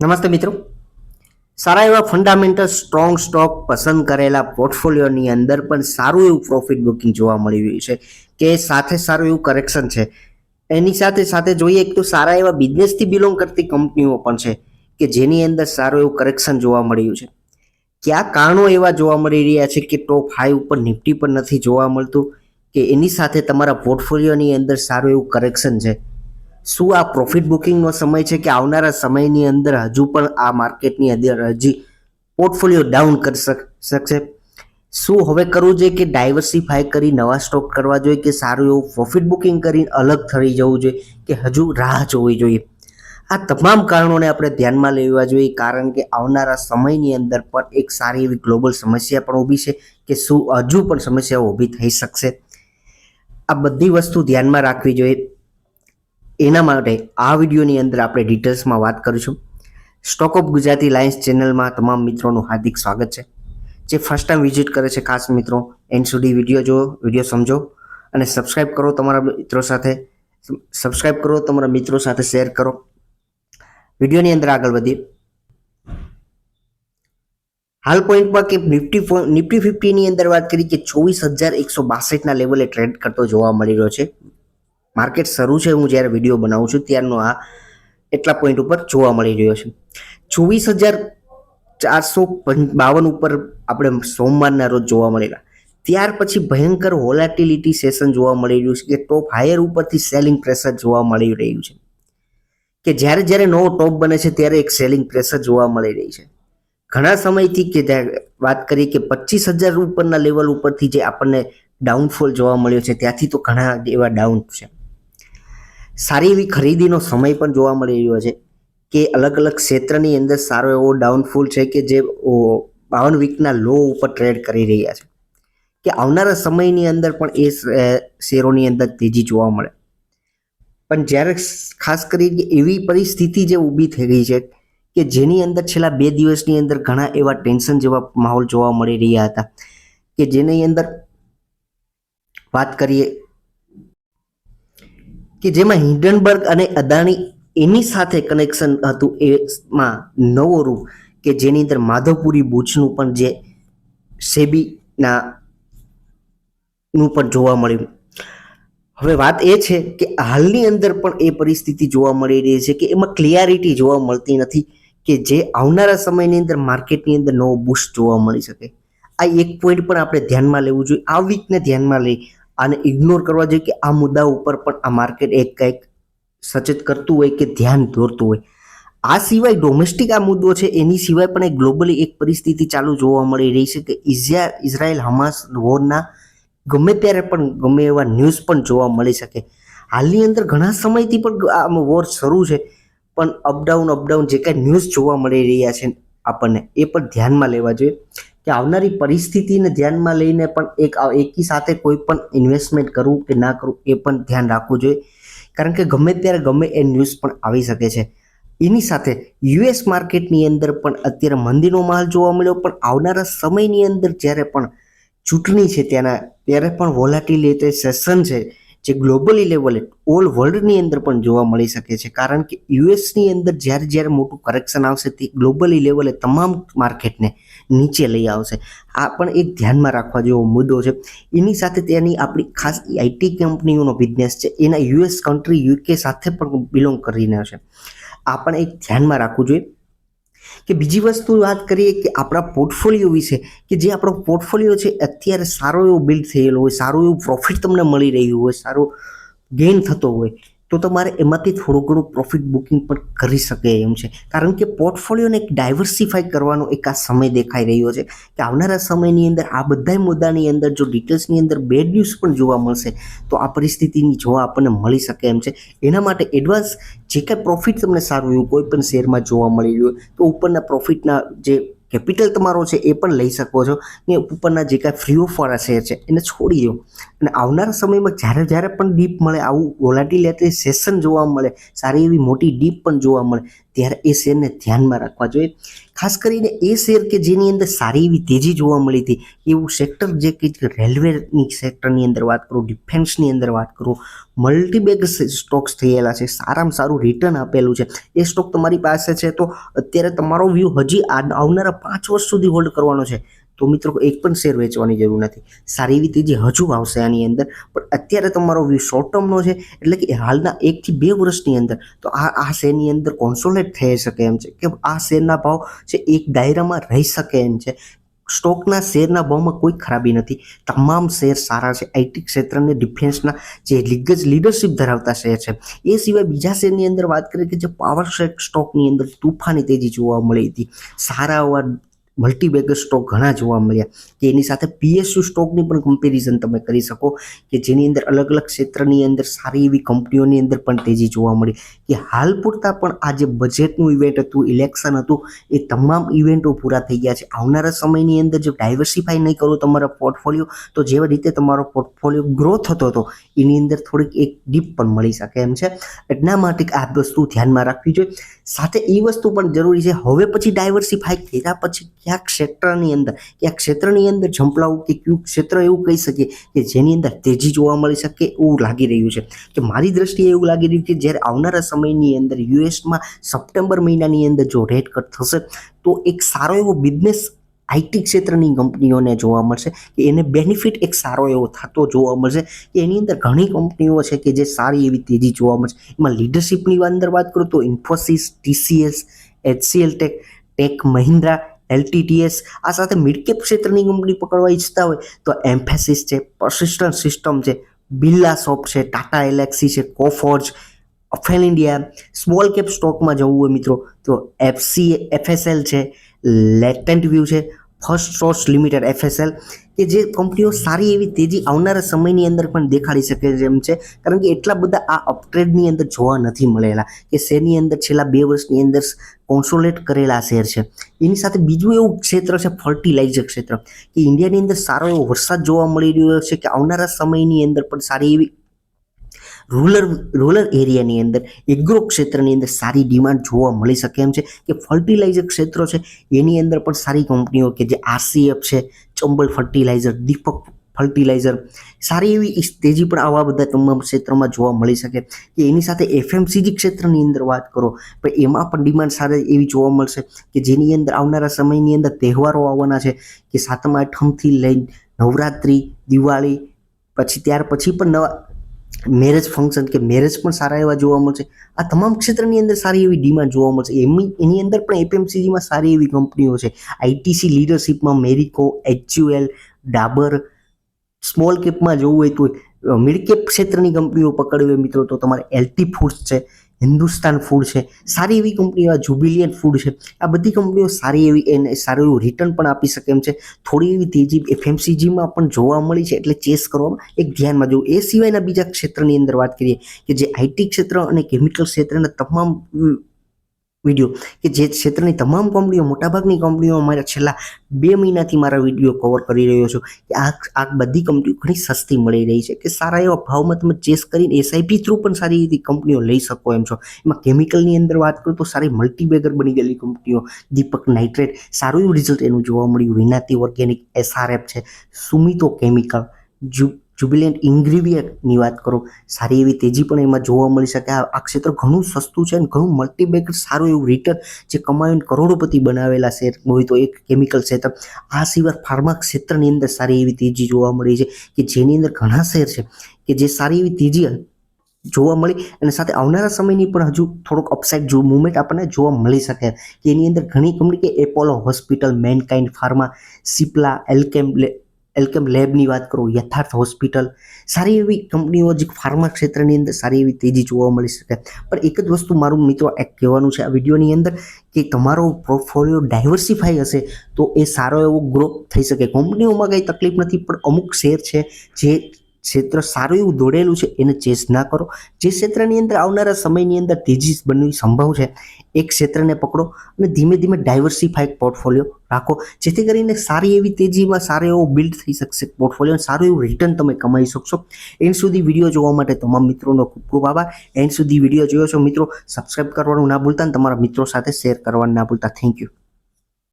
નમસ્તે મિત્રો. સારા એવા ફંડામેન્ટલ સ્ટ્રોંગ સ્ટોક પસંદ કરેલા પોર્ટફોલિયોની અંદર પણ સારું એવું પ્રોફિટ બુકિંગ જોવા મળી રહ્યું છે કે સાથે સારું એવું કરેક્શન છે. એની સાથે સાથે જોઈએ તો સારા એવા બિઝનેસથી બિલોંગ કરતી કંપનીઓ પણ છે કે જેની અંદર સારું એવું કરેક્શન જોવા મળ્યું છે. કયા કારણો એવા જોવા મળી રહ્યા છે કે ટોપ 5 ઉપર નિફ્ટી પણ નથી જોવા મળતું કે એની સાથે તમારા પોર્ટફોલિયોની અંદર સારું એવું કરેક્શન છે? શું આ પ્રોફિટ બુકિંગનો સમય છે કે આવનારા સમયની અંદર હજુ પણ આ માર્કેટની અંદર હજી પોર્ટફોલિયો ડાઉન કરી શકશે? શું હવે કરવું જોઈએ કે ડાયવર્સિફાય કરી નવા સ્ટોક કરવા જોઈએ કે સારું એવું પ્રોફિટ બુકિંગ કરીને અલગ થઈ જવું જોઈએ કે હજુ રાહ જોવી જોઈએ? આ તમામ કારણોને આપણે ધ્યાનમાં લેવા જોઈએ, કારણ કે આવનારા સમયની અંદર પણ એક સારી એવી ગ્લોબલ સમસ્યા પણ ઊભી છે કે શું હજુ પણ સમસ્યાઓ ઊભી થઈ શકશે? આ બધી વસ્તુ ધ્યાનમાં રાખવી જોઈએ. એના માટે આ વિડીયોની અંદર આપણે ડિટેલ્સમાં વાત કરીશું. સ્ટોક ઓફ ગુજરાતી લાયન્સ ચેનલમાં તમામ મિત્રોનું હાર્દિક સ્વાગત છે. જે ફર્સ્ટ ટાઈમ વિઝિટ કરે છે ખાસ મિત્રો એન્ડ સુધી વિડીયો જુઓ, વિડીયો સમજો અને સબસ્ક્રાઇબ કરો તમારા મિત્રો સાથે શેર કરો. વિડીયોની અંદર આગળ વધીએ. હાલ પોઈન્ટમાં કે નિફ્ટી 50ની અંદર વાત કરી કે 24,162ના લેવલે ટ્રેડ કરતો જોવા મળી રહ્યો છે. માર્કેટ શરૂ છે, હું જ્યારે વિડીયો બનાવું છું ત્યારનો આ એટલા પોઈન્ટ ઉપર જોવા મળી રહ્યો છે. 24,452 ઉપર આપણે સોમવારના રોજ જોવા મળેલા. ત્યાર પછી ભયંકર વોલેટિલિટી સેશન જોવા મળી રહ્યું છે કે ટોપ હાયર ઉપરથી સેલિંગ પ્રેશર જોવા મળી રહ્યું છે કે જ્યારે જ્યારે નવો ટોપ બને છે ત્યારે એક સેલિંગ પ્રેશર જોવા મળી રહી છે. ઘણા સમયથી કે વાત કરીએ કે 25,000 ઉપરના લેવલ ઉપરથી જે આપણને ડાઉનફોલ જોવા મળ્યો છે ત્યાંથી તો ઘણા એવા ડાઉન છે. સારી એવી ખરીદીનો સમય પણ જોવા મળી રહ્યો છે કે અલગ અલગ ક્ષેત્રની અંદર સારો એવો ડાઉનફોલ છે કે જે 52 વીકના લો ઉપર ટ્રેડ કરી રહ્યા છે કે આવનારા સમયની અંદર પણ એ શેરોની અંદર તેજી જોવા મળે. પણ જ્યારે ખાસ કરીને એવી પરિસ્થિતિ જે ઊભી થઈ ગઈ છે કે જેની અંદર છેલ્લા 2 દિવસની અંદર ઘણા એવા ટેન્શન જેવા માહોલ જોવા મળી રહ્યા હતા કે જેની અંદર વાત કરીએ કે જેમાં હિન્ડનબર્ગ અને અદાણી એની સાથે કનેક્શન હતું. એમાં નવો રૂપ કે જેની અંદર માધવપુરી બુચનું પણ જે સેબીના નું પણ જોવા મળ્યું. હવે વાત એ છે કે હાલની અંદર પણ એ પરિસ્થિતિ જોવા મળી રહી છે કે એમાં ક્લિયરિટી જોવા મળતી નથી કે જે આવનારા સમયની અંદર માર્કેટની અંદર નવો બૂસ્ટ જોવા મળી શકે. આ એક પોઈન્ટ પણ આપણે ધ્યાનમાં લેવું જોઈએ. આ વીકને ધ્યાનમાં લઈ આને ઇગ્નોર કરવા જોઈએ કે આ મુદ્દા ઉપર પણ આ માર્કેટ એક કંઈક સચેત કરતું હોય કે ધ્યાન દોરતું હોય. આ સિવાય ડોમેસ્ટિક આ મુદ્દો છે, એની સિવાય પણ એક ગ્લોબલી એક પરિસ્થિતિ ચાલુ જોવા મળી રહી છે કે ઇઝરાયલ હમાસ વોરના ગમે ત્યારે પણ ગમે એવા ન્યૂઝ પણ જોવા મળી શકે. હાલની અંદર ઘણા સમયથી પણ આ વોર શરૂ છે, પણ અપડાઉન જે કાંઈ ન્યૂઝ જોવા મળી રહ્યા છે આપણને એ પણ ધ્યાનમાં લેવા જોઈએ કે આવનારી પરિસ્થિતિને ધ્યાનમાં લઈને પણ એકી સાથે કોઈ પણ ઇન્વેસ્ટમેન્ટ કરવું કે ના કરવું એ પણ ધ્યાન રાખવું જોઈએ, કારણ કે ગમે ત્યારે ગમે એ ન્યૂઝ પણ આવી શકે છે. એની સાથે યુએસ માર્કેટની અંદર પણ અત્યારે મંદીનો માહોલ જોવા મળ્યો, પણ આવનારા સમયની અંદર જ્યારે પણ ચૂંટણી છે ત્યારે પણ વોલેટિલિટી સેશન છે જે ગ્લોબલી લેવલે ઓલ વર્લ્ડની અંદર પણ જોવા મળી શકે છે, કારણ કે યુએસની અંદર જ્યારે મોટું કરેક્શન આવશે તે ગ્લોબલી લેવલે તમામ માર્કેટને નીચે લઈ આવશે. આ પણ એક ધ્યાનમાં રાખવા જેવો મુદ્દો છે. એની સાથે તેની આપણી ખાસ આઈટી કંપનીઓનો બિઝનેસ છે, એના યુએસ કન્ટ્રી યુકે સાથે પણ બિલોંગ કરીને છે. આ પણ એક ધ્યાનમાં રાખવું જોઈએ. કે બીજી વસ્તુ વાત કરીએ કે આપણા પોર્ટફોલિયો વિશે, કે જે આપણો પોર્ટફોલિયો છે અત્યારે સારો એવો બિલ્ડ થયેલો હોય, સારું એવું પ્રોફિટ તમને મળી રહ્યું હોય, સારો ગેઇન થતો હોય, તો તમારે એમાંથી થોડું ઘણું પ્રોફિટ બુકિંગ પણ કરી શકે એમ છે, કારણ કે પોર્ટફોલિયોને એક ડાયવર્સિફાઈ કરવાનો એક આ સમય દેખાઈ રહ્યો છે કે આવનારા સમયની અંદર આ બધા મુદ્દાની અંદર જો ડિટેલ્સની અંદર બેડ ન્યૂઝ પણ જોવા મળશે તો આ પરિસ્થિતિની જોવા આપણને મળી શકે એમ છે. એના માટે એડવાન્સ જે કાંઈ પ્રોફિટ તમને સારું એવું કોઈ પણ શેરમાં જોવા મળી રહ્યું તો ઉપરના પ્રોફિટના જે કેપિટલ તમારો છે એ પણ લઈ શકો છો કે ઉપરના જે કાંઈ ફ્રી ઓફ વાળા શેર છે એને છોડી દો અને આવનારા સમયમાં જ્યારે પણ ડીપ મળે, આવું વોલેટિલિટી સેશન જોવા મળે, સારી એવી મોટી ડીપ પણ જોવા મળે, ત્યારે એ શેરને ધ્યાનમાં રાખવા જોઈએ. ખાસ કરીને એ શેર કે જેની અંદર સારી એવી તેજી જોવા મળી હતી એવું સેક્ટર જે કે રેલવેની સેક્ટરની અંદર વાત કરું, ડિફેન્સની અંદર વાત કરું, મલ્ટીબેગ સ્ટોક્સ થયેલા છે, સારામાં સારું રિટર્ન આપેલું છે, એ સ્ટોક તમારી પાસે છે તો અત્યારે તમારો વ્યૂ હજી આવનારા 5 વર્ષ સુધી હોલ્ડ કરવાનો છે તો મિત્રો એક પણ શેર વેચવાની જરૂર નથી. સારી એવી તેજી હજુ આવશે આની અંદર, પણ અત્યારે તમારો વ્યૂ શોર્ટ ટર્મનો છે એટલે કે હાલના 1 થી 2 વર્ષની અંદર તો આ શેરની અંદર કોન્સોલેટ થઈ શકે એમ છે કે આ શેરના ભાવ છે એક દાયરામાં રહી શકે એમ છે. સ્ટોકના શેરના ભાવમાં કોઈ ખરાબી નથી, તમામ શેર સારા છે. આઈટી ક્ષેત્રને ડિફેન્સના જે લીડરશિપ ધરાવતા શેર છે. એ સિવાય બીજા શેરની અંદર વાત કરીએ કે જે પાવર સ્ટોકની અંદર તૂફાની તેજી જોવા મળી હતી, સારા એવા મલ્ટીબેગર સ્ટોક ઘણા જોવા મળ્યા કે એની સાથે પીએસયુ સ્ટોકની પણ કમ્પેરિઝન તમે કરી શકો કે જેની અંદર અલગ અલગ ક્ષેત્રની અંદર સારી એવી કંપનીઓની અંદર પણ તેજી જોવા મળી કે હાલ પૂરતા પણ આ જે બજેટનું ઇવેન્ટ હતું, ઇલેક્શન હતું, એ તમામ ઇવેન્ટો પૂરા થઈ ગયા છે. આવનારા સમયની અંદર જો ડાયવર્સિફાઈ નહીં કરો તમારા પોર્ટફોલિયો તો જેવી રીતે તમારો પોર્ટફોલિયો ગ્રો થતો હતો એની અંદર થોડીક એક ડીપ પણ મળી શકે એમ છે. એટલા માટે આ વસ્તુ ધ્યાનમાં રાખવી જોઈએ. સાથે એ વસ્તુ પણ જરૂરી છે, હવે પછી ડાયવર્સિફાઈ કર્યા પછી ક્યાંક ક્ષેત્રની અંદર ઝંપલાવું કે કયું ક્ષેત્ર એવું કહી શકીએ કે જેની અંદર તેજી જોવા મળી શકે એવું લાગી રહ્યું છે કે મારી દ્રષ્ટિએ એવું લાગી રહ્યું કે જ્યારે આવનારા સમયની અંદર યુએસમાં સપ્ટેમ્બર મહિનાની અંદર જો રેટ કટ થશે તો એક સારો એવો બિઝનેસ આઈટી ક્ષેત્રની કંપનીઓને જોવા મળશે કે એને બેનિફિટ એક સારો એવો થતો જોવા મળશે કે એની અંદર ઘણી કંપનીઓ છે કે જે સારી એવી તેજી જોવા મળશે. એમાં લીડરશિપની અંદર વાત કરું તો Infosys, TCS, HCL tech Mahindra, LTTS, આ સાથે મિડકેપ ક્ષેત્રની કંપની પકડવા ઈચ્છતા હોય તો એમ્ફેસિસ છે, પર્સિસ્ટન્ટ સિસ્ટમ છે, બિરલાસોફ્ટ છે, ટાટા એલેક્સી છે, કોફોર્જ, અફેલ ઇન્ડિયા. સ્મોલ કેપ સ્ટોકમાં જવું હોય મિત્રો તો FSL છે, લેટેન્ટ વ્યૂ છે, ફર્સ્ટ સોર્સ લિમિટેડ FSL કે જે કંપનીઓ સારી એવી તેજી આવનારા સમયની અંદર પણ દેખાડી શકે એમ છે કારણ કે એટલા બધા આ અપટ્રેડની અંદર જોવા નથી મળેલા કે શેરની અંદર છેલ્લા 2 વર્ષની અંદર કોન્સોલેટ કરેલા શેર છે. એની સાથે બીજું એવું ક્ષેત્ર છે ફર્ટિલાઇઝર ક્ષેત્ર કે ઇન્ડિયાની અંદર સારો એવો વરસાદ જોવા મળી રહ્યો છે કે આવનારા સમયની અંદર પણ સારી એવી રૂરલ એરિયાની અંદર એગ્રો ક્ષેત્રની અંદર સારી ડિમાન્ડ જોવા મળી શકે એમ છે કે ફર્ટિલાઇઝર ક્ષેત્રો છે એની અંદર પણ સારી કંપનીઓ કે જે RCF છે, ચંબલ ફર્ટિલાઇઝર, દીપક ફર્ટિલાઇઝર, સારી એવી તેજી પણ આવા બધા તમામ ક્ષેત્રોમાં જોવા મળી શકે કે એની સાથે FMCG ક્ષેત્રની અંદર વાત કરો પણ એમાં પણ ડિમાન્ડ સારી એવી જોવા મળશે કે જેની અંદર આવનારા સમયની અંદર તહેવારો આવવાના છે કે 7મ આઠમથી લઈને નવરાત્રિ, દિવાળી, પછી ત્યાર પછી પણ નવા મેરેજ ફંક્શન કે મેરેજ પણ સારા એવા જોવા મળશે. આ તમામ ક્ષેત્રની અંદર સારી એવી ડિમાન્ડ જોવા મળશે. એની અંદર પણ FMCGમાં સારી એવી કંપનીઓ છે. ITC લીડરશિપમાં Marico, HUL, Dabur. Small કેપમાં જવું હોય તો મિડ કેપ ક્ષેત્રની કંપનીઓ પકડવી હોય મિત્રો તો તમારે LT ફૂડ્સ છે, હિન્દુસ્તાન ફૂડ છે, સારી એવી કંપનીઓ, જુબિલિયન્ટ ફૂડ છે, આ બધી કંપનીઓ સારી એવી એને સારું એવું રિટર્ન પણ આપી શકે એમ છે. થોડી એવી તેજી FMCGમાં પણ જોવા મળી છે એટલે ચેસ કરવામાં એક ધ્યાનમાં જવું. એ સિવાયના બીજા ક્ષેત્રની અંદર વાત કરીએ કે જે IT ક્ષેત્ર અને કેમિકલ ક્ષેત્રના તમામ વિડીયો કે જે ક્ષેત્રની તમામ કંપનીઓ, મોટાભાગની કંપનીઓ અમારા છેલ્લા 2 મહિનાથી મારા વિડીયો કવર કરી રહ્યો છું કે આ બધી કંપનીઓ ઘણી સસ્તી મળી રહી છે કે સારા એવા ભાવમાં તમે ચેસ કરીને SIP થ્રુ પણ સારી એવી કંપનીઓ લઈ શકો એમ છો. એમાં કેમિકલની અંદર વાત કરું તો સારી મલ્ટીબેગર બની ગયેલી કંપનીઓ, દીપક નાઇટ્રેટ, સારું એવું રિઝલ્ટ એનું જોવા મળ્યું. વિનાતી ઓર્ગેનિક, SRF છે, સુમિતો કેમિકલ, જુબિલિયન્ટ ઇન્ગ્રેવિયાની વાત કરો, સારી એવી તેજી પણ એમાં જોવા મળી શકે. આ ક્ષેત્ર ઘણું સસ્તું છે અને ઘણું મલ્ટીબેગર સારું એવું રિટર્ન જે કમાઈને કરોડોપતિ બનાવેલા શેર હોય તો એક કેમિકલ ક્ષેત્ર. આ સિવાય ફાર્મા ક્ષેત્રની અંદર સારી એવી તેજી જોવા મળી છે કે જેની અંદર ઘણા શેર છે કે જે સારી એવી તેજી જોવા મળી અને સાથે આવનારા સમયની પણ હજુ થોડોક અપસાઇડ મુવમેન્ટ આપણને જોવા મળી શકે કે એની અંદર ઘણી કંપની કે Apollo hospital, Mankind pharma, Cipla, Alkem લેબની વાત કરું, યથાર્થ હોસ્પિટલ, સારી એવી કંપનીઓ જે ફાર્મા ક્ષેત્રની અંદર સારી એવી તેજી જોવા મળી શકે. પણ એક જ વસ્તુ મારું મિત્રો એક કહેવાનું છે આ વિડીયોની અંદર કે તમારો પોર્ટફોલિયો ડાયવર્સિફાઈ હશે તો એ સારો એવો ગ્રોથ થઈ શકે. કંપનીઓમાં કંઈ તકલીફ નથી પણ અમુક શેર છે જે ક્ષેત્ર સારું એવું દોડેલું છે એને ચેસ ના કરો. જે ક્ષેત્રની અંદર આવનારા સમયની અંદર તેજી બનવી સંભવ છે એ ક્ષેત્રને પકડો અને ધીમે ધીમે ડાયવર્સિફાઈડ પોર્ટફોલિયો રાખો, જેથી કરીને સારી એવી તેજીમાં સારો એવો બિલ્ડ થઈ શકશે પોર્ટફોલિયો, સારું એવું રિટર્ન તમે કમાઈ શકશો. એન્ડ સુધી વિડીયો જોવા માટે તમામ મિત્રોનો ખૂબ ખૂબ આભાર. એન્ડ સુધી વિડીયો જોયો છો મિત્રો, સબસ્ક્રાઇબ કરવાનું ના ભૂલતા અને તમારા મિત્રો સાથે શેર કરવાનું ના ભૂલતા. Thank you.